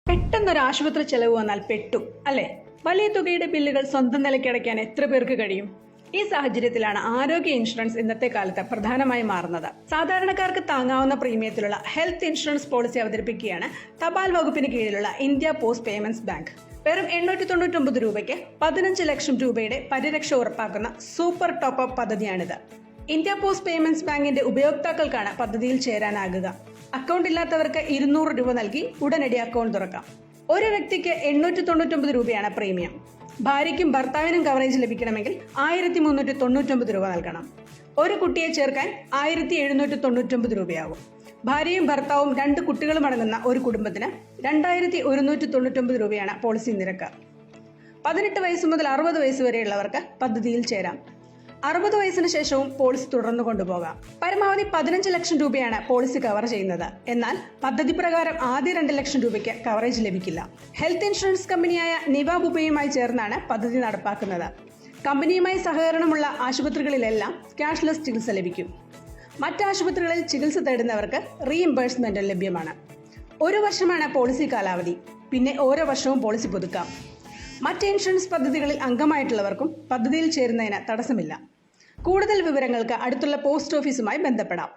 പെട്ടെന്നൊരു ആശുപത്രി ചെലവ് വന്നാൽ പെട്ടു അല്ലേ? വലിയ തുകയുടെ ബില്ലുകൾ സ്വന്തം നിലയ്ക്ക് അടയ്ക്കാൻ എത്ര പേർക്ക് കഴിയും? ഈ സാഹചര്യത്തിലാണ് ആരോഗ്യ ഇൻഷുറൻസ് ഇന്നത്തെ കാലത്ത് പ്രധാനമായി മാറുന്നത്. സാധാരണക്കാർക്ക് താങ്ങാവുന്ന പ്രീമിയത്തിലുള്ള ഹെൽത്ത് ഇൻഷുറൻസ് പോളിസി അവതരിപ്പിക്കുകയാണ് തപാൽ വകുപ്പിന് കീഴിലുള്ള ഇന്ത്യ പോസ്റ്റ് പേയ്മെന്റ്സ് ബാങ്ക്. വെറും 899 രൂപയ്ക്ക് 15 ലക്ഷം രൂപയുടെ പരിരക്ഷ ഉറപ്പാക്കുന്ന സൂപ്പർ ടോപ്പ് അപ്പ് പദ്ധതിയാണിത്. ഇന്ത്യ പോസ്റ്റ് പേയ്മെന്റ്സ് ബാങ്കിന്റെ ഉപയോക്താക്കൾക്കാണ് പദ്ധതിയിൽ ചേരാനാകുക. അക്കൗണ്ട് ഇല്ലാത്തവർക്ക് 200 രൂപ നൽകി ഉടനടി അക്കൗണ്ട് തുറക്കാം. ഒരു വ്യക്തിക്ക് 899 രൂപയാണ് പ്രീമിയം. ഭാര്യയ്ക്കും ഭർത്താവിനും കവറേജ് ലഭിക്കണമെങ്കിൽ 1399 രൂപ നൽകണം. ഒരു കുട്ടിയെ ചേർക്കാൻ 1799 രൂപയാകും. ഭാര്യയും ഭർത്താവും 2 കുട്ടികളും അടങ്ങുന്ന ഒരു കുടുംബത്തിന് 2199 രൂപയാണ് പോളിസി നിരക്ക്. 18 വയസ്സ് മുതൽ 60 വയസ്സ് വരെയുള്ളവർക്ക് പദ്ധതിയിൽ ചേരാം. 60 വയസ്സിന് ശേഷവും പോളിസി തുടർന്നു കൊണ്ടുപോകാം. പരമാവധി 15 ലക്ഷം രൂപയാണ് പോളിസി കവർ ചെയ്യുന്നത്. എന്നാൽ പദ്ധതി പ്രകാരം ആദ്യ 2 ലക്ഷം രൂപയ്ക്ക് കവറേജ് ലഭിക്കില്ല. ഹെൽത്ത് ഇൻഷുറൻസ് കമ്പനിയായ നിവാബുപ്പയുമായി ചേർന്നാണ് പദ്ധതി നടപ്പാക്കുന്നത്. കമ്പനിയുമായി സഹകരണമുള്ള ആശുപത്രികളിലെല്ലാം ക്യാഷ്ലെസ് ചികിത്സ ലഭിക്കും. മറ്റ് ആശുപത്രികളിൽ ചികിത്സ തേടുന്നവർക്ക് റീഇംബേഴ്സ്മെന്റ് ലഭ്യമാണ്. 1 വർഷമാണ് പോളിസി കാലാവധി. പിന്നെ ഓരോ വർഷവും പോളിസി പുതുക്കാം. മറ്റ് ഇൻഷുറൻസ് പദ്ധതികളിൽ അംഗമായിട്ടുള്ളവർക്കും പദ്ധതിയിൽ ചേരുന്നതിന് തടസ്സമില്ല. കൂടുതൽ വിവരങ്ങൾക്ക് അടുത്തുള്ള പോസ്റ്റ് ഓഫീസുമായി ബന്ധപ്പെടാം.